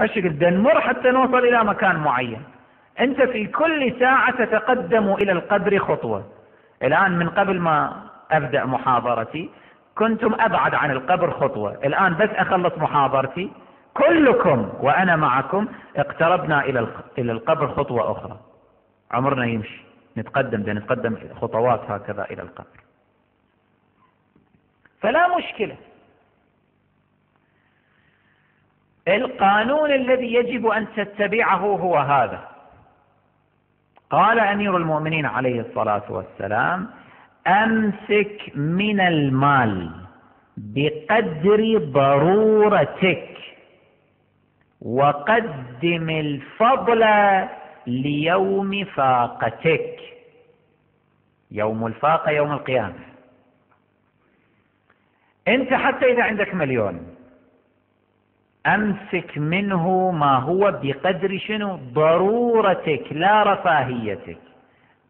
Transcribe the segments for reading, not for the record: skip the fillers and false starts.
أشكل نمر حتى نوصل إلى مكان معين. أنت في كل ساعة تتقدم إلى القبر خطوة. الآن من قبل ما أبدأ محاضرتي كنتم أبعد عن القبر خطوة، الآن بس أخلص محاضرتي كلكم وأنا معكم اقتربنا إلى القبر خطوة أخرى. عمرنا يمشي، نتقدم خطوات هكذا إلى القبر. فلا مشكلة. القانون الذي يجب أن تتبعه هو هذا. قال أمير المؤمنين عليه الصلاة والسلام: أمسك من المال بقدر ضرورتك وقدم الفضل ليوم فاقتك. يوم الفاقة يوم القيامة. أنت حتى إذا عندك 1,000,000 أمسك منه ما هو بقدر شنو؟ ضرورتك لا رفاهيتك.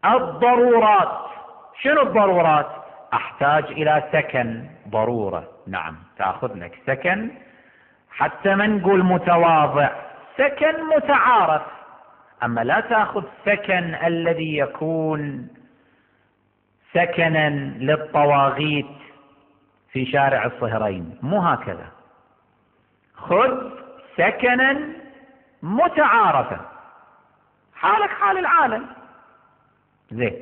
الضرورات، شنو الضرورات؟ أحتاج إلى سكن، ضرورة، نعم تأخذ لك سكن، حتى ما نقول متواضع، سكن متعارف. أما لا تأخذ سكن الذي يكون سكنا للطواغيت في شارع الصهرين، مو هكذا. خذ سكنا متعارفا، حالك حال العالم. زين.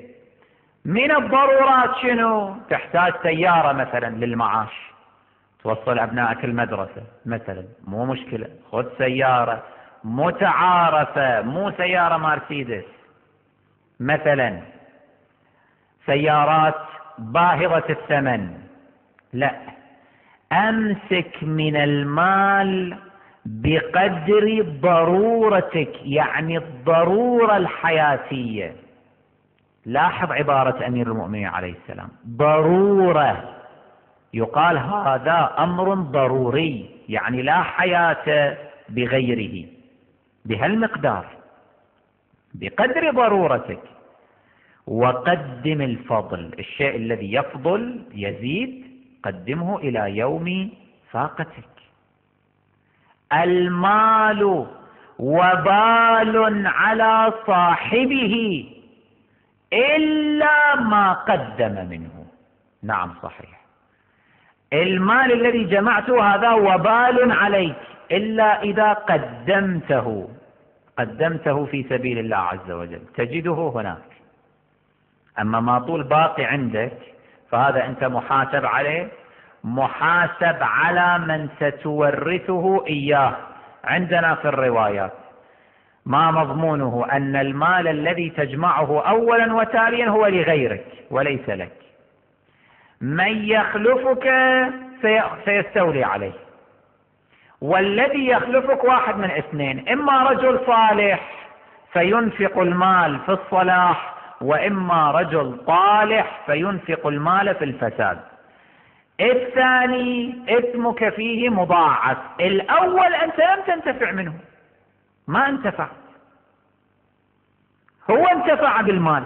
من الضرورات شنو؟ تحتاج سيارة مثلا للمعاش، توصل أبنائك المدرسة مثلا، مو مشكلة، خذ سيارة متعارفة، مو سيارة مرسيدس مثلا، سيارات باهظة الثمن، لا. أمسك من المال بقدر ضرورتك، يعني الضرورة الحياتية. لاحظ عبارة أمير المؤمنين عليه السلام، ضرورة. يقال هذا أمر ضروري، يعني لا حياة بغيره، بهالمقدار، بقدر ضرورتك. وقدم الفضل، الشيء الذي يفضل يزيد قدمه إلى يوم فاقتك. المال وبال على صاحبه إلا ما قدم منه. نعم صحيح، المال الذي جمعته هذا وبال عليك إلا إذا قدمته في سبيل الله عز وجل، تجده هناك. أما ما طول باقي عندك فهذا أنت محاسب عليه، محاسب على من ستورثه إياه. عندنا في الروايات ما مضمونه أن المال الذي تجمعه أولا وتاليا هو لغيرك وليس لك. من يخلفك سيستولي عليه، والذي يخلفك واحد من اثنين: إما رجل صالح فينفق المال في الصلاح، وإما رجل طالح فينفق المال في الفساد. الثاني اسمك فيه مضاعف، الأول أنت لم تنتفع منه، ما انتفع، هو انتفع بالمال.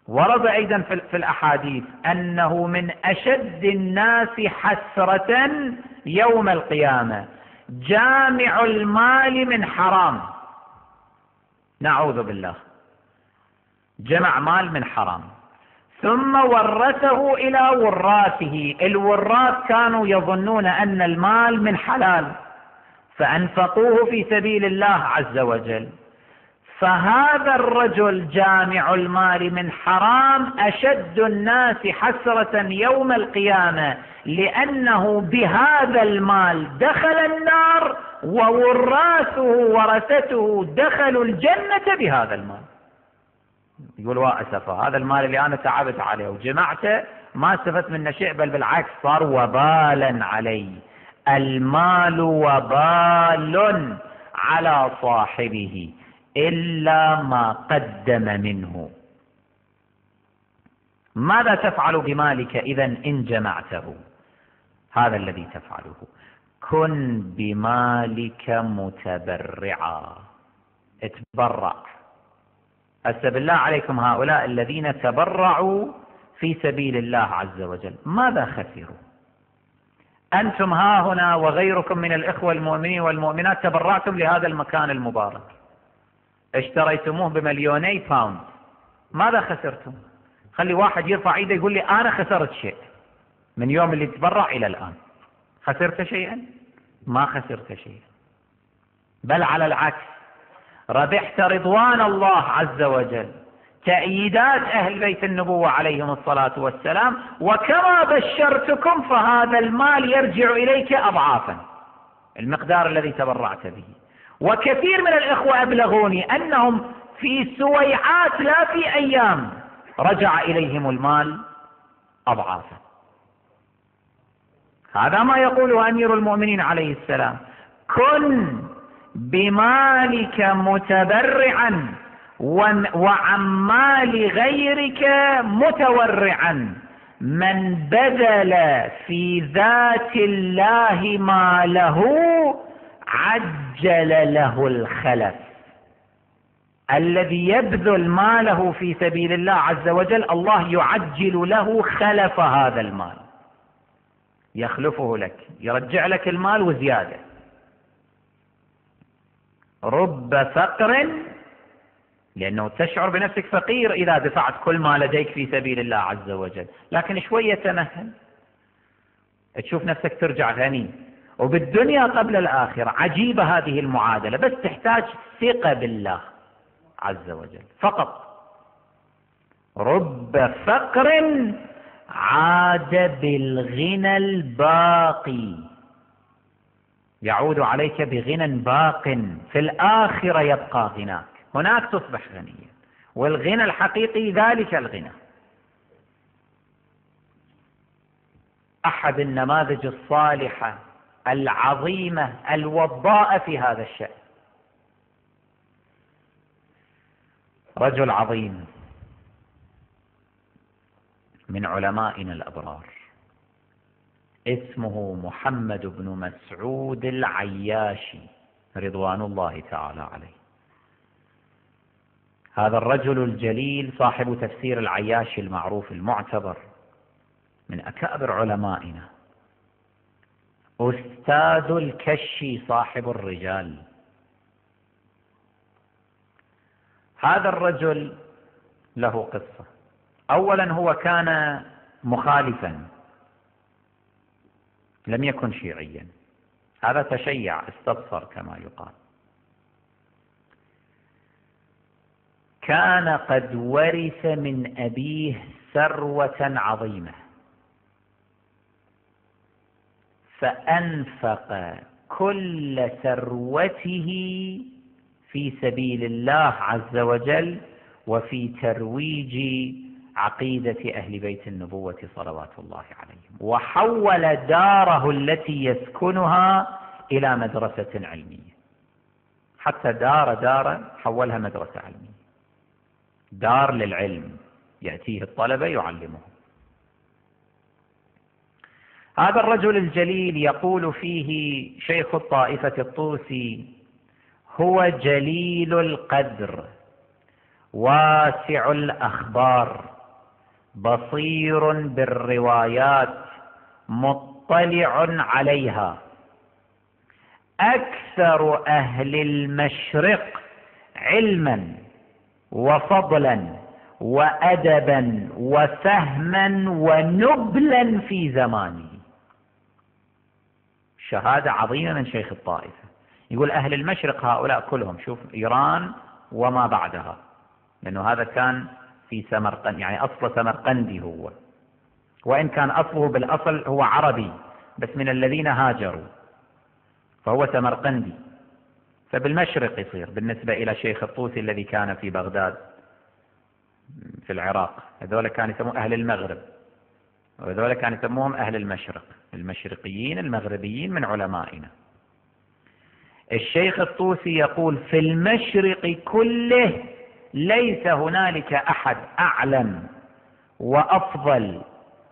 ورد أيضا في الأحاديث أنه من أشد الناس حسرة يوم القيامة جامع المال من حرام، نعوذ بالله، جمع مال من حرام ثم ورثه إلى وراثه. الوراث كانوا يظنون أن المال من حلال فأنفقوه في سبيل الله عز وجل، فهذا الرجل جامع المال من حرام أشد الناس حسرة يوم القيامة، لأنه بهذا المال دخل النار ووراثه ورثته دخلوا الجنة بهذا المال. يقول واسفا، هذا المال اللي أنا تعبت عليه وجمعته ما استفدت منه شيء، بل بالعكس صار وبالا علي. المال وبال على صاحبه إلا ما قدم منه. ماذا تفعل بمالك إذن إن جمعته؟ هذا الذي تفعله: كن بمالك متبرعا، اتبرع. هسه بالله عليكم هؤلاء الذين تبرعوا في سبيل الله عز وجل ماذا خسروا؟ أنتم ها هنا وغيركم من الإخوة المؤمنين والمؤمنات تبرعتم لهذا المكان المبارك، اشتريتموه ب2,000,000 باوند، ماذا خسرتم؟ خلي واحد يرفع ايده يقول لي أنا خسرت شيء من يوم اللي تبرع إلى الآن. خسرت شيئا؟ ما خسرت شيئا، بل على العكس ربحت رضوان الله عز وجل، تأييدات أهل بيت النبوة عليهم الصلاة والسلام، وكما بشرتكم فهذا المال يرجع إليك أضعافا المقدار الذي تبرعت به. وكثير من الإخوة أبلغوني أنهم في سويعات لا في أيام رجع إليهم المال أضعافا. هذا ما يقوله أمير المؤمنين عليه السلام: كن بمالك متبرعا وعن مال غيرك متورعا، من بذل في ذات الله ماله عجل له الخلف. الذي يبذل ماله في سبيل الله عز وجل الله يعجل له خلف هذا المال، يخلفه لك، يرجع لك المال وزيادة. رب فقر، لأنه تشعر بنفسك فقير إذا دفعت كل ما لديك في سبيل الله عز وجل، لكن شوية تمهل تشوف نفسك ترجع غني، وبالدنيا قبل الآخرة. عجيبة هذه المعادلة، بس تحتاج ثقة بالله عز وجل فقط. رب فقر عاد بالغنى الباقي، يعود عليك بغنى باق في الآخرة، يبقى غناك هناك، تصبح غنيا، والغنى الحقيقي ذلك الغنى. أحد النماذج الصالحة العظيمة الوضاءة في هذا الشأن رجل عظيم من علمائنا الأبرار، اسمه محمد بن مسعود العياشي رضوان الله تعالى عليه. هذا الرجل الجليل صاحب تفسير العياشي المعروف المعتبر، من أكابر علمائنا، أستاذ الكشي صاحب الرجال. هذا الرجل له قصة. أولا هو كان مخالفا، لم يكن شيعيا، هذا تشيع، استبصر كما يقال. كان قد ورث من أبيه ثروة عظيمة، فأنفق كل ثروته في سبيل الله عز وجل وفي ترويج عقيدة أهل بيت النبوة صلوات الله عليهم، وحول داره التي يسكنها إلى مدرسة علمية، حتى دار حولها مدرسة علمية، دار للعلم يأتيه الطلبة يعلمهم. هذا الرجل الجليل يقول فيه شيخ الطائفة الطوسي: هو جليل القدر واسع الأخبار بصير بالروايات مطلع عليها، أكثر أهل المشرق علما وفضلا وأدبا وفهما ونبلا في زمانه. شهادة عظيمة من شيخ الطائفة. يقول أهل المشرق هؤلاء كلهم، شوف إيران وما بعدها، لأنه هذا كان في سمرقند، يعني أصل سمرقندي هو، وإن كان أصله بالأصل هو عربي بس من الذين هاجروا، فهو سمرقندي، فبالمشرق يصير بالنسبة إلى شيخ الطوسي الذي كان في بغداد في العراق. هذول كانوا يسمون أهل المغرب، وهذول كانوا يسموهم أهل المشرق، المشرقيين المغربيين من علمائنا. الشيخ الطوسي يقول: في المشرق كله ليس هنالك أحد أعلم وأفضل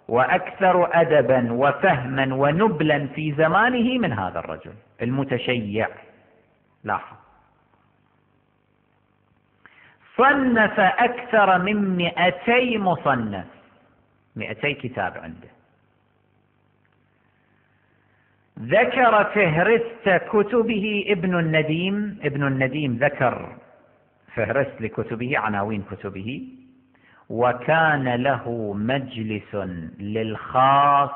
وأكثر أدبا وفهما ونبلا في زمانه من هذا الرجل المتشيع. لاحظ، صنف أكثر من 200 مصنف، 200 كتاب عنده. ذكر فهرست كتبه ابن النديم ذكر فهرست لكتبه، عناوين كتبه، وكان له مجلس للخاص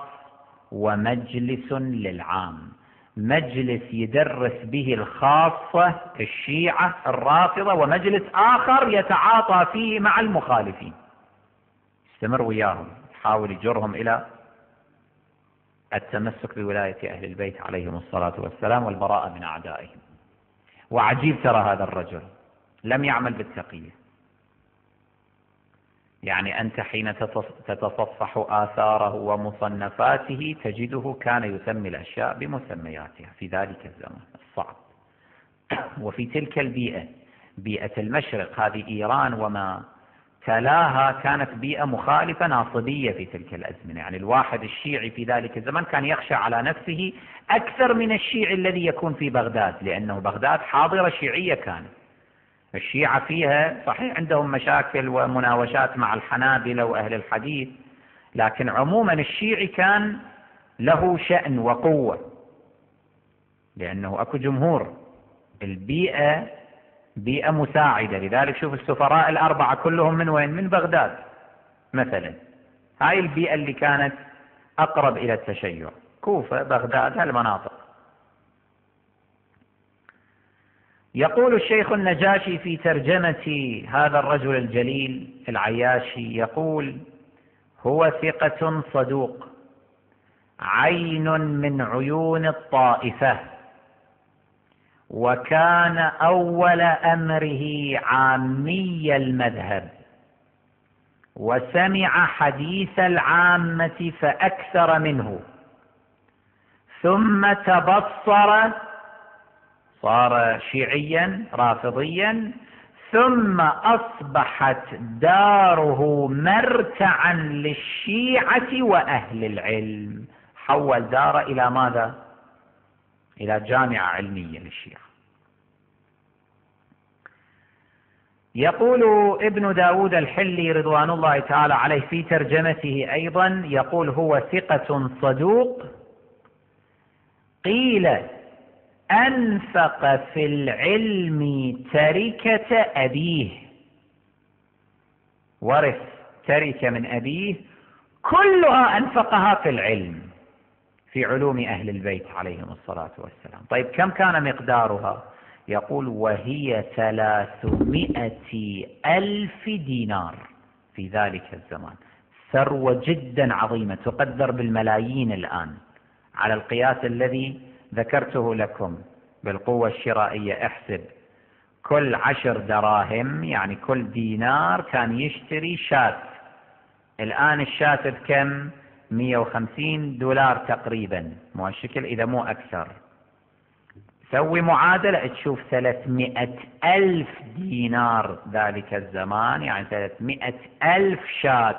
ومجلس للعام، مجلس يدرس به الخاصة الشيعة الرافضة، ومجلس آخر يتعاطى فيه مع المخالفين، يستمر وياهم، يحاول يجرهم إلى التمسك بولاية أهل البيت عليهم الصلاة والسلام والبراءة من أعدائهم. وعجيب ترى هذا الرجل لم يعمل بالتقية، يعني أنت حين تتصفح آثاره ومصنفاته تجده كان يسمي الأشياء بمسمياتها في ذلك الزمن الصعب. وفي تلك البيئة، بيئة المشرق، هذه إيران وما تلاها، كانت بيئة مخالفة ناصبية في تلك الأزمنة، يعني الواحد الشيعي في ذلك الزمن كان يخشى على نفسه أكثر من الشيعي الذي يكون في بغداد، لأنه بغداد حاضرة شيعية كانت، الشيعة فيها صحيح عندهم مشاكل ومناوشات مع الحنابلة وأهل الحديث، لكن عموما الشيعي كان له شأن وقوة، لأنه أكو جمهور، البيئة بيئة مساعدة. لذلك شوف السفراء الأربعة كلهم من وين؟ من بغداد مثلا، هاي البيئة اللي كانت أقرب إلى التشيع، كوفة، بغداد، هالمناطق. يقول الشيخ النجاشي في ترجمة هذا الرجل الجليل العياشي، يقول: هو ثقة صدوق، عين من عيون الطائفة، وكان أول أمره عامي المذهب، وسمع حديث العامة فأكثر منه، ثم تبصر، صار شيعيا رافضيا، ثم أصبحت داره مرتعا للشيعة وأهل العلم، حول داره إلى ماذا؟ إلى جامعة علمية للشيعة. يقول ابن داود الحلي رضوان الله تعالى عليه في ترجمته أيضا، يقول: هو ثقة صدوق، قيل أنفق في العلم تركة أبيه، ورث تركة من أبيه كلها أنفقها في العلم، في علوم أهل البيت عليهم الصلاة والسلام. طيب كم كان مقدارها؟ يقول: وهي 300,000 دينار في ذلك الزمان، ثروة جدا عظيمة تقدر بالملايين الآن، على القياس الذي ذكرته لكم بالقوة الشرائية. احسب كل 10 دراهم، يعني كل دينار كان يشتري شاة، الآن الشاة بكم؟ 150 دولار تقريبا، مو الشكل إذا مو أكثر. سوي معادلة تشوف 300,000 دينار ذلك الزمان، يعني 300,000 شاة،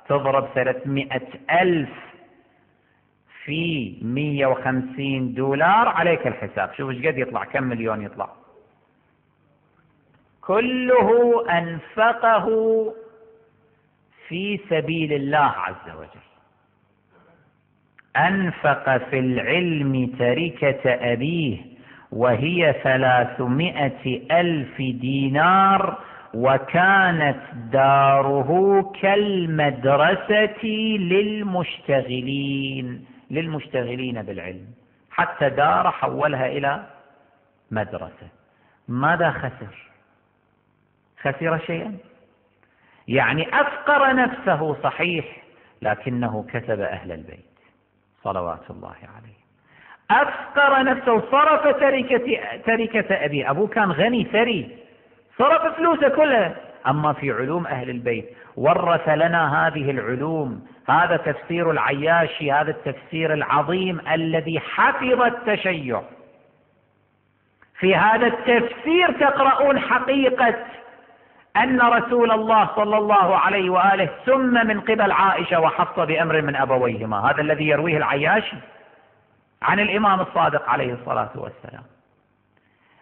تضرب 300,000 في 150 دولار، عليك الحساب، شوف ايش قد يطلع، كم مليون يطلع. كله أنفقه في سبيل الله عز وجل. أنفق في العلم تركة أبيه وهي 300,000 دينار، وكانت داره كالمدرسة للمشتغلين بالعلم، حتى دار حولها إلى مدرسة. ماذا خسر؟ خسر شيئا؟ يعني أفقر نفسه صحيح، لكنه كسب أهل البيت صلوات الله عليه. أفقر نفسه، صرف تركة أبيه، أبوه كان غني ثري، صرف فلوسه كلها، أما في علوم أهل البيت ورث لنا هذه العلوم. هذا تفسير العياشي، هذا التفسير العظيم الذي حفظ التشيع. في هذا التفسير تقرؤون حقيقة أن رسول الله صلى الله عليه وآله سم من قبل عائشة وحفصة بأمر من أبويهما، هذا الذي يرويه العياشي عن الإمام الصادق عليه الصلاة والسلام.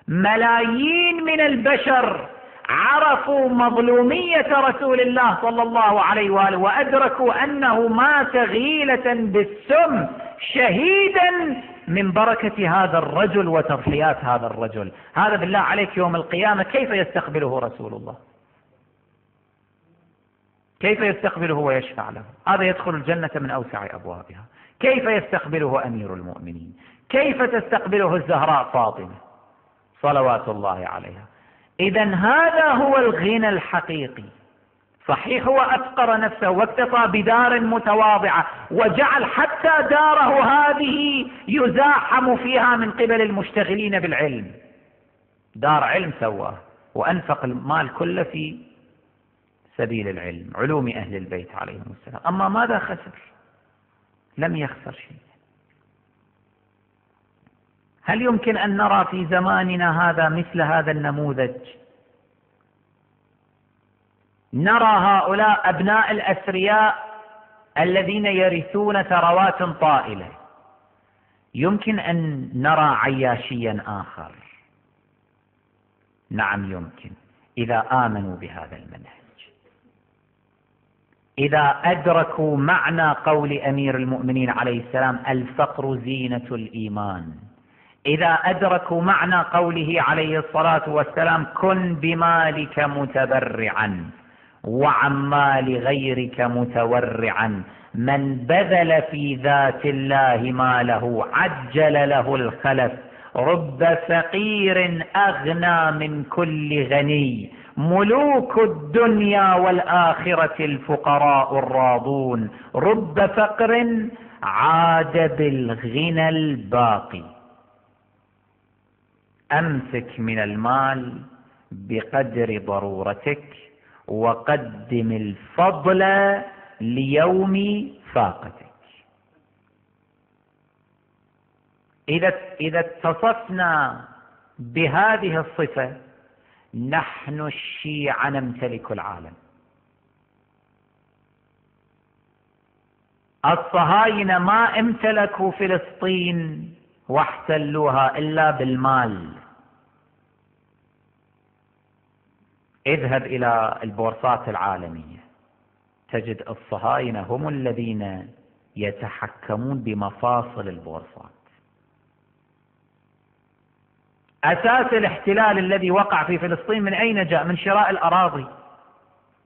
ملايين من البشر عرفوا مظلومية رسول الله صلى الله عليه وآله، وأدركوا أنه مات غيلة بالسم شهيدا من بركة هذا الرجل وتضحيات هذا الرجل. هذا بالله عليك يوم القيامة كيف يستقبله رسول الله؟ كيف يستقبله ويشفع له؟ هذا يدخل الجنة من أوسع أبوابها. كيف يستقبله أمير المؤمنين؟ كيف تستقبله الزهراء فاطمة صلوات الله عليها؟ إذن هذا هو الغنى الحقيقي. صحيح هو أفقر نفسه واكتفى بدار متواضعة وجعل حتى داره هذه يزاحم فيها من قبل المشتغلين بالعلم، دار علم سواه وأنفق المال كله في سبيل العلم، علوم أهل البيت عليهم السلام. أما ماذا خسر؟ لم يخسر شيء. هل يمكن أن نرى في زماننا هذا مثل هذا النموذج؟ نرى هؤلاء أبناء الأثرياء الذين يرثون ثروات طائلة. يمكن أن نرى عياشيا آخر؟ نعم يمكن، إذا آمنوا بهذا المنهج، إذا أدركوا معنى قول أمير المؤمنين عليه السلام الفقر زينة الإيمان، إذا أدركوا معنى قوله عليه الصلاة والسلام كن بمالك متبرعا وعن مال غيرك متورعا، من بذل في ذات الله ماله عجل له الخلف، رب فقير أغنى من كل غني، ملوك الدنيا والآخرة الفقراء الراضون، رب فقر عاد بالغنى الباقي. أمسك من المال بقدر ضرورتك وقدم الفضل ليوم فاقتك. إذا اتصفنا بهذه الصفة نحن الشيعة نمتلك العالم. الصهاينة ما امتلكوا فلسطين واحتلوها إلا بالمال. اذهب إلى البورصات العالمية تجد الصهاينة هم الذين يتحكمون بمفاصل البورصات. أساس الاحتلال الذي وقع في فلسطين من أين جاء؟ من شراء الأراضي.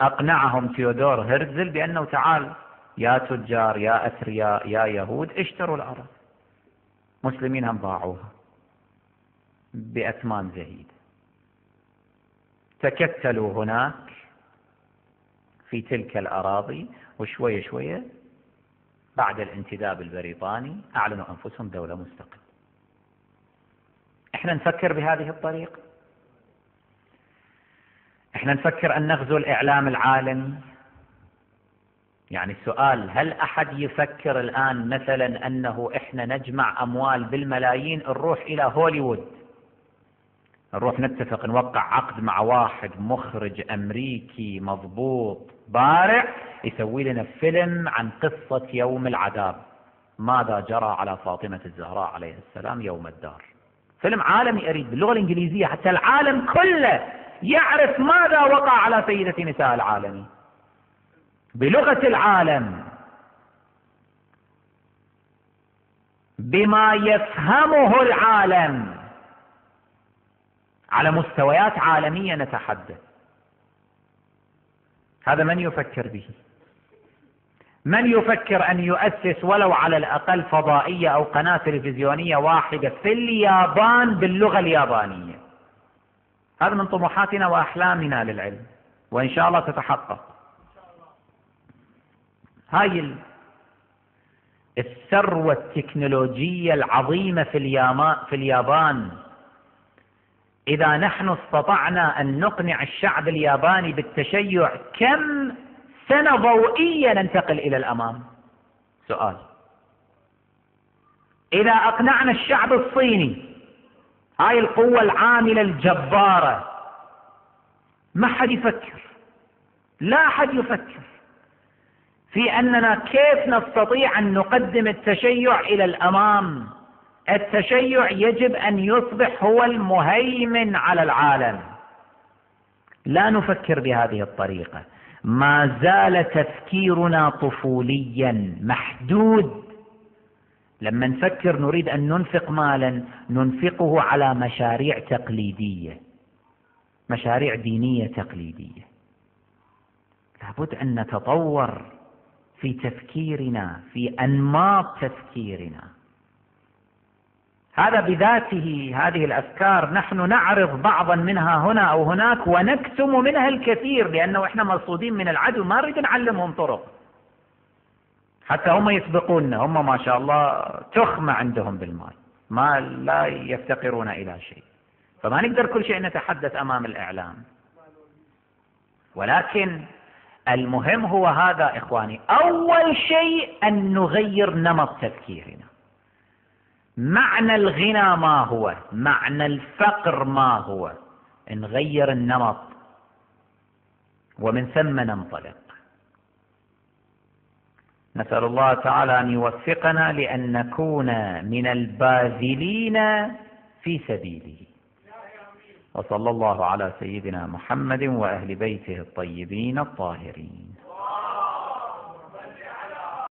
أقنعهم تيودور هرتزل بأنه تعال يا تجار يا أثرياء يا يهود اشتروا الأراضي. مسلمين هم باعوها بأثمان زهيدة، تكتلوا هناك في تلك الأراضي، وشوية شوية بعد الانتداب البريطاني أعلنوا أنفسهم دولة مستقلة. احنا نفكر بهذه الطريقة؟ احنا نفكر أن نغزو الإعلام العالمي؟ يعني السؤال، هل أحد يفكر الآن مثلا أنه احنا نجمع أموال بالملايين نروح إلى هوليوود، نروح نتفق نوقع عقد مع واحد مخرج أمريكي مضبوط بارع يسوي لنا فيلم عن قصة يوم العذاب، ماذا جرى على فاطمة الزهراء عليه السلام يوم الدار؟ فيلم عالمي أريد باللغة الإنجليزية حتى العالم كله يعرف ماذا وقع على سيدة نساء العالمين بلغة العالم بما يفهمه العالم على مستويات عالمية نتحدث. هذا من يفكر به؟ من يفكر أن يؤسس ولو على الأقل فضائية أو قناة تلفزيونية واحدة في اليابان باللغة اليابانية؟ هذا من طموحاتنا وأحلامنا للعلم، وإن شاء الله تتحقق. هاي الثروة التكنولوجية العظيمة في اليابان، إذا نحن استطعنا أن نقنع الشعب الياباني بالتشيع كم سنة ضوئية ننتقل إلى الأمام؟ سؤال. إذا أقنعنا الشعب الصيني، هاي القوة العاملة الجبارة، ما حد يفكر، لا أحد يفكر في أننا كيف نستطيع أن نقدم التشيع إلى الأمام. التشيع يجب أن يصبح هو المهيمن على العالم. لا نفكر بهذه الطريقة، ما زال تفكيرنا طفوليا محدود. لما نفكر نريد أن ننفق مالا ننفقه على مشاريع تقليدية، مشاريع دينية تقليدية. لابد أن نتطور في تفكيرنا، في أنماط تفكيرنا. هذا بذاته هذه الأفكار نحن نعرض بعضا منها هنا أو هناك ونكتم منها الكثير، لأنه إحنا مرصودين من العدو، ما نريد نعلمهم طرق حتى هم يسبقوننا. هم ما شاء الله تخمة عندهم بالمال، ما لا يفتقرون إلى شيء، فما نقدر كل شيء نتحدث أمام الإعلام. ولكن المهم هو هذا إخواني، أول شيء أن نغير نمط تفكيرنا. معنى الغنى ما هو؟ معنى الفقر ما هو؟ نغير النمط ومن ثم ننطلق. نسأل الله تعالى أن يوفقنا لأن نكون من الباذلين في سبيله. وصلى الله على سيدنا محمد وأهل بيته الطيبين الطاهرين.